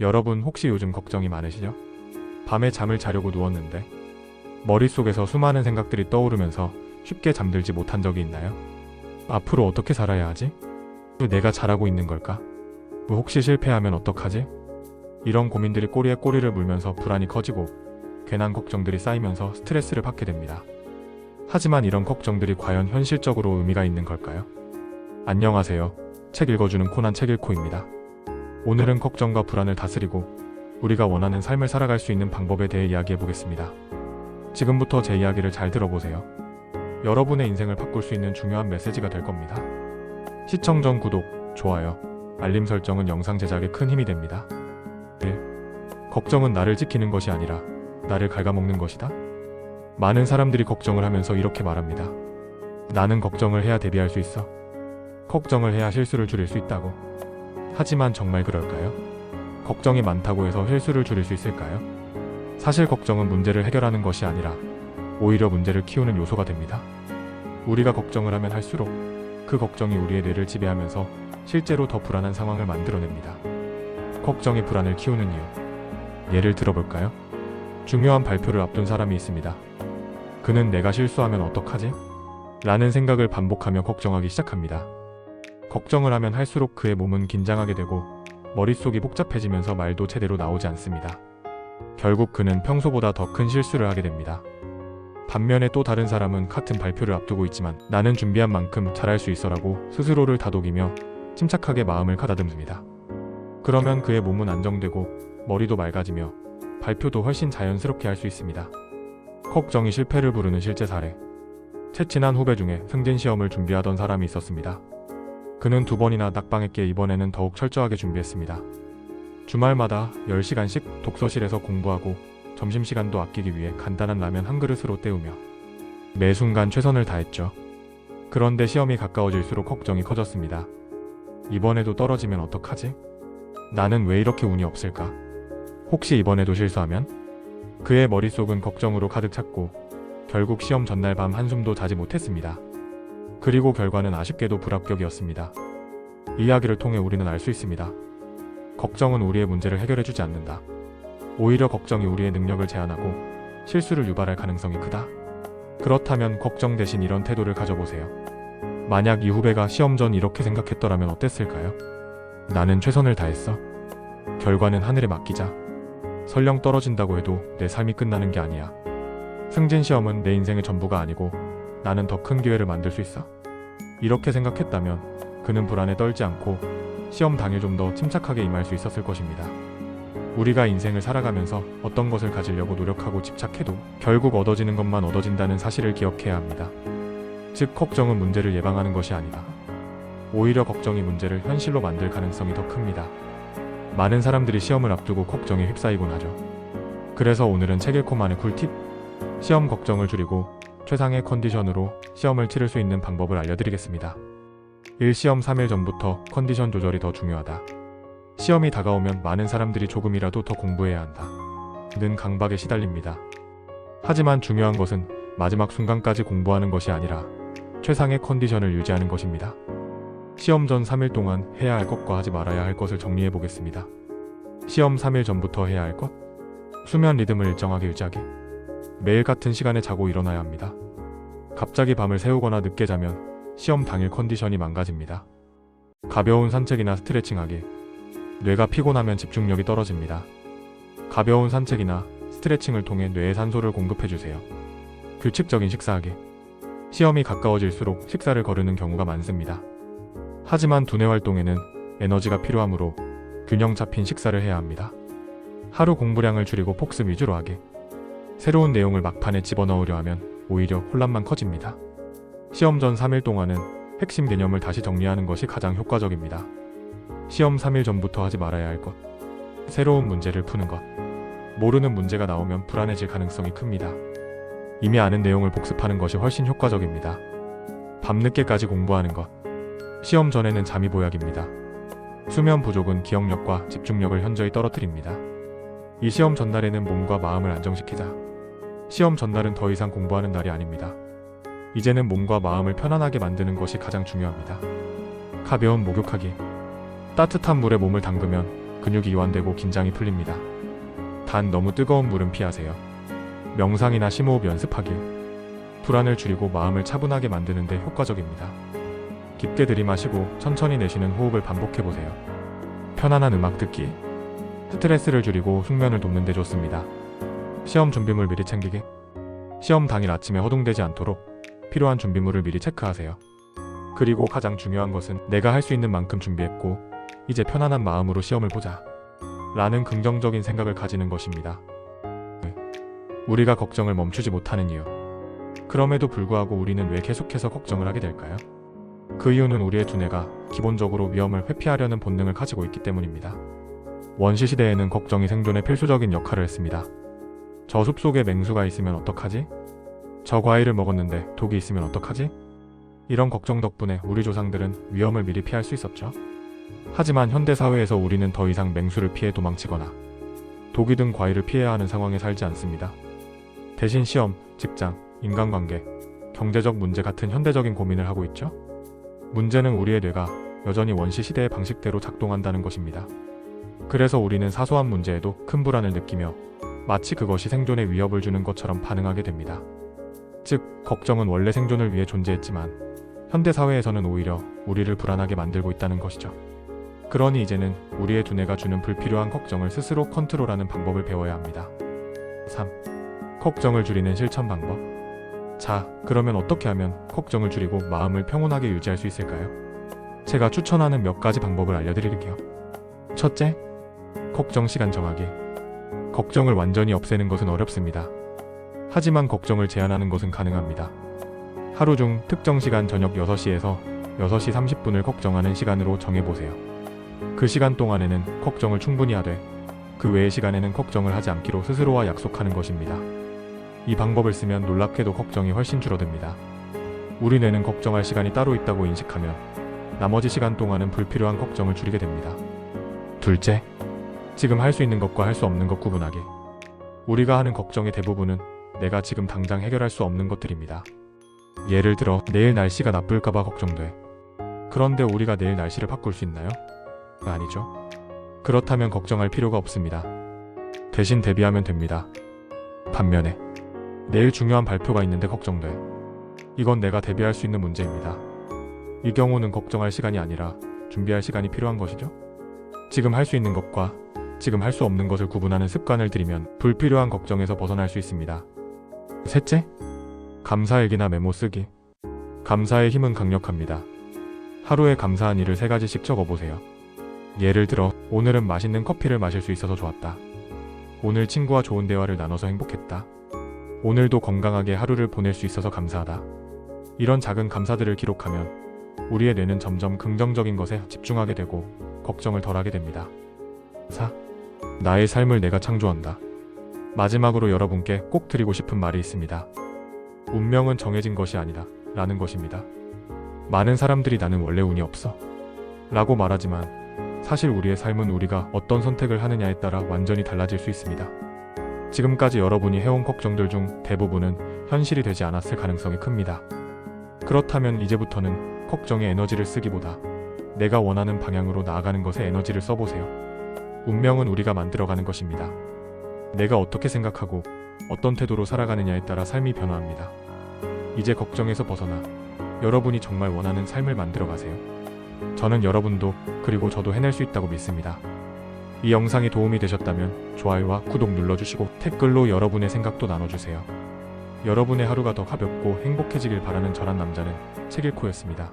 여러분 혹시 요즘 걱정이 많으시죠? 밤에 잠을 자려고 누웠는데 머릿속에서 수많은 생각들이 떠오르면서 쉽게 잠들지 못한 적이 있나요? 앞으로 어떻게 살아야 하지? 내가 잘하고 있는 걸까? 혹시 실패하면 어떡하지? 이런 고민들이 꼬리에 꼬리를 물면서 불안이 커지고 괜한 걱정들이 쌓이면서 스트레스를 받게 됩니다. 하지만 이런 걱정들이 과연 현실적으로 의미가 있는 걸까요? 안녕하세요. 책 읽어주는 코난 책읽코입니다. 오늘은 걱정과 불안을 다스리고 우리가 원하는 삶을 살아갈 수 있는 방법에 대해 이야기해보겠습니다. 지금부터 제 이야기를 잘 들어보세요. 여러분의 인생을 바꿀 수 있는 중요한 메시지가 될 겁니다. 시청 전 구독, 좋아요, 알림 설정은 영상 제작에 큰 힘이 됩니다. 1. 걱정은 나를 지키는 것이 아니라 나를 갉아먹는 것이다. 많은 사람들이 걱정을 하면서 이렇게 말합니다. 나는 걱정을 해야 대비할 수 있어. 걱정을 해야 실수를 줄일 수 있다고. 하지만 정말 그럴까요? 걱정이 많다고 해서 실수를 줄일 수 있을까요? 사실 걱정은 문제를 해결하는 것이 아니라 오히려 문제를 키우는 요소가 됩니다. 우리가 걱정을 하면 할수록 그 걱정이 우리의 뇌를 지배하면서 실제로 더 불안한 상황을 만들어냅니다. 걱정이 불안을 키우는 이유. 예를 들어볼까요? 중요한 발표를 앞둔 사람이 있습니다. 그는 내가 실수하면 어떡하지? 라는 생각을 반복하며 걱정하기 시작합니다. 걱정을 하면 할수록 그의 몸은 긴장하게 되고 머릿속이 복잡해지면서 말도 제대로 나오지 않습니다. 결국 그는 평소보다 더 큰 실수를 하게 됩니다. 반면에 또 다른 사람은 같은 발표를 앞두고 있지만 나는 준비한 만큼 잘할 수 있어라고 스스로를 다독이며 침착하게 마음을 가다듬습니다. 그러면 그의 몸은 안정되고 머리도 맑아지며 발표도 훨씬 자연스럽게 할 수 있습니다. 걱정이 실패를 부르는 실제 사례. 제 친한 후배 중에 승진 시험을 준비하던 사람이 있었습니다. 그는 2번이나 낙방했기에 이번에는 더욱 철저하게 준비했습니다. 주말마다 10시간씩 독서실에서 공부하고 점심시간도 아끼기 위해 간단한 라면 한 그릇으로 때우며 매 순간 최선을 다했죠. 그런데 시험이 가까워질수록 걱정이 커졌습니다. 이번에도 떨어지면 어떡하지? 나는 왜 이렇게 운이 없을까? 혹시 이번에도 실수하면? 그의 머릿속은 걱정으로 가득 찼고 결국 시험 전날 밤 한숨도 자지 못했습니다. 그리고 결과는 아쉽게도 불합격이었습니다. 이 이야기를 통해 우리는 알 수 있습니다. 걱정은 우리의 문제를 해결해주지 않는다. 오히려 걱정이 우리의 능력을 제한하고 실수를 유발할 가능성이 크다. 그렇다면 걱정 대신 이런 태도를 가져보세요. 만약 이 후배가 시험 전 이렇게 생각했더라면 어땠을까요? 나는 최선을 다했어. 결과는 하늘에 맡기자. 설령 떨어진다고 해도 내 삶이 끝나는 게 아니야. 승진 시험은 내 인생의 전부가 아니고 나는 더 큰 기회를 만들 수 있어. 이렇게 생각했다면 그는 불안에 떨지 않고 시험 당일 좀 더 침착하게 임할 수 있었을 것입니다. 우리가 인생을 살아가면서 어떤 것을 가지려고 노력하고 집착해도 결국 얻어지는 것만 얻어진다는 사실을 기억해야 합니다. 즉, 걱정은 문제를 예방하는 것이 아니다. 오히려 걱정이 문제를 현실로 만들 가능성이 더 큽니다. 많은 사람들이 시험을 앞두고 걱정에 휩싸이곤 하죠. 그래서 오늘은 책읽코만의 꿀팁, 시험 걱정을 줄이고 최상의 컨디션으로 시험을 치를 수 있는 방법을 알려드리겠습니다. 1. 시험 3일 전부터 컨디션 조절이 더 중요하다. 시험이 다가오면 많은 사람들이 조금이라도 더 공부해야 한다 는 강박에 시달립니다. 하지만 중요한 것은 마지막 순간까지 공부하는 것이 아니라 최상의 컨디션을 유지하는 것입니다. 시험 전 3일 동안 해야 할 것과 하지 말아야 할 것을 정리해 보겠습니다. 시험 3일 전부터 해야 할 것. 수면 리듬을 일정하게 유지하기. 매일 같은 시간에 자고 일어나야 합니다. 갑자기 밤을 새우거나 늦게 자면 시험 당일 컨디션이 망가집니다. 가벼운 산책이나 스트레칭하기. 뇌가 피곤하면 집중력이 떨어집니다. 가벼운 산책이나 스트레칭을 통해 뇌에 산소를 공급해주세요. 규칙적인 식사하기. 시험이 가까워질수록 식사를 거르는 경우가 많습니다. 하지만 두뇌 활동에는 에너지가 필요하므로 균형 잡힌 식사를 해야 합니다. 하루 공부량을 줄이고 복습 위주로 하기. 새로운 내용을 막판에 집어넣으려 하면 오히려 혼란만 커집니다. 시험 전 3일 동안은 핵심 개념을 다시 정리하는 것이 가장 효과적입니다. 시험 3일 전부터 하지 말아야 할 것. 새로운 문제를 푸는 것. 모르는 문제가 나오면 불안해질 가능성이 큽니다. 이미 아는 내용을 복습하는 것이 훨씬 효과적입니다. 밤늦게까지 공부하는 것. 시험 전에는 잠이 보약입니다. 수면 부족은 기억력과 집중력을 현저히 떨어뜨립니다. 이 시험 전날에는 몸과 마음을 안정시키자. 시험 전날은 더 이상 공부하는 날이 아닙니다. 이제는 몸과 마음을 편안하게 만드는 것이 가장 중요합니다. 가벼운 목욕하기. 따뜻한 물에 몸을 담그면 근육이 이완되고 긴장이 풀립니다. 단 너무 뜨거운 물은 피하세요. 명상이나 심호흡 연습하길. 불안을 줄이고 마음을 차분하게 만드는 데 효과적입니다. 깊게 들이마시고 천천히 내쉬는 호흡을 반복해보세요. 편안한 음악 듣기. 스트레스를 줄이고 숙면을 돕는 데 좋습니다. 시험 준비물 미리 챙기기. 시험 당일 아침에 허둥대지 않도록 필요한 준비물을 미리 체크하세요. 그리고 가장 중요한 것은 내가 할 수 있는 만큼 준비했고 이제 편안한 마음으로 시험을 보자 라는 긍정적인 생각을 가지는 것입니다. 우리가 걱정을 멈추지 못하는 이유. 그럼에도 불구하고 우리는 왜 계속해서 걱정을 하게 될까요? 그 이유는 우리의 두뇌가 기본적으로 위험을 회피하려는 본능을 가지고 있기 때문입니다. 원시시대에는 걱정이 생존에 필수적인 역할을 했습니다. 저 숲속에 맹수가 있으면 어떡하지? 저 과일을 먹었는데 독이 있으면 어떡하지? 이런 걱정 덕분에 우리 조상들은 위험을 미리 피할 수 있었죠. 하지만 현대사회에서 우리는 더 이상 맹수를 피해 도망치거나 독이 든 과일을 피해야 하는 상황에 살지 않습니다. 대신 시험, 직장, 인간관계, 경제적 문제 같은 현대적인 고민을 하고 있죠. 문제는 우리의 뇌가 여전히 원시시대의 방식대로 작동한다는 것입니다. 그래서 우리는 사소한 문제에도 큰 불안을 느끼며 마치 그것이 생존에 위협을 주는 것처럼 반응하게 됩니다. 즉, 걱정은 원래 생존을 위해 존재했지만 현대사회에서는 오히려 우리를 불안하게 만들고 있다는 것이죠. 그러니 이제는 우리의 두뇌가 주는 불필요한 걱정을 스스로 컨트롤하는 방법을 배워야 합니다. 3. 걱정을 줄이는 실천 방법. 자, 그러면 어떻게 하면 걱정을 줄이고 마음을 평온하게 유지할 수 있을까요? 제가 추천하는 몇 가지 방법을 알려드릴게요. 첫째, 걱정 시간 정하기. 걱정을 완전히 없애는 것은 어렵습니다. 하지만 걱정을 제한하는 것은 가능합니다. 하루 중 특정 시간 저녁 6시에서 6시 30분을 걱정하는 시간으로 정해보세요. 그 시간 동안에는 걱정을 충분히 하되 그 외의 시간에는 걱정을 하지 않기로 스스로와 약속하는 것입니다. 이 방법을 쓰면 놀랍게도 걱정이 훨씬 줄어듭니다. 우리 뇌는 걱정할 시간이 따로 있다고 인식하면 나머지 시간 동안은 불필요한 걱정을 줄이게 됩니다. 둘째, 지금 할 수 있는 것과 할 수 없는 것 구분하기. 우리가 하는 걱정의 대부분은 내가 지금 당장 해결할 수 없는 것들입니다. 예를 들어 내일 날씨가 나쁠까봐 걱정돼. 그런데 우리가 내일 날씨를 바꿀 수 있나요? 아니죠. 그렇다면 걱정할 필요가 없습니다. 대신 대비하면 됩니다. 반면에 내일 중요한 발표가 있는데 걱정돼. 이건 내가 대비할 수 있는 문제입니다. 이 경우는 걱정할 시간이 아니라 준비할 시간이 필요한 것이죠. 지금 할 수 있는 것과 지금 할 수 없는 것을 구분하는 습관을 들이면 불필요한 걱정에서 벗어날 수 있습니다. 셋째, 감사일기나 메모 쓰기. 감사의 힘은 강력합니다. 하루에 감사한 일을 3가지씩 적어보세요. 예를 들어 오늘은 맛있는 커피를 마실 수 있어서 좋았다. 오늘 친구와 좋은 대화를 나눠서 행복했다. 오늘도 건강하게 하루를 보낼 수 있어서 감사하다. 이런 작은 감사들을 기록하면 우리의 뇌는 점점 긍정적인 것에 집중하게 되고 걱정을 덜하게 됩니다. 4. 나의 삶을 내가 창조한다. 마지막으로 여러분께 꼭 드리고 싶은 말이 있습니다. 운명은 정해진 것이 아니다 라는 것입니다. 많은 사람들이 나는 원래 운이 없어 라고 말하지만 사실 우리의 삶은 우리가 어떤 선택을 하느냐에 따라 완전히 달라질 수 있습니다. 지금까지 여러분이 해온 걱정들 중 대부분은 현실이 되지 않았을 가능성이 큽니다. 그렇다면 이제부터는 걱정에 에너지를 쓰기보다 내가 원하는 방향으로 나아가는 것에 에너지를 써보세요. 운명은 우리가 만들어가는 것입니다. 내가 어떻게 생각하고 어떤 태도로 살아가느냐에 따라 삶이 변화합니다. 이제 걱정에서 벗어나 여러분이 정말 원하는 삶을 만들어가세요. 저는 여러분도 그리고 저도 해낼 수 있다고 믿습니다. 이 영상이 도움이 되셨다면 좋아요와 구독 눌러주시고 댓글로 여러분의 생각도 나눠주세요. 여러분의 하루가 더 가볍고 행복해지길 바라는 저란 남자는 책일코였습니다.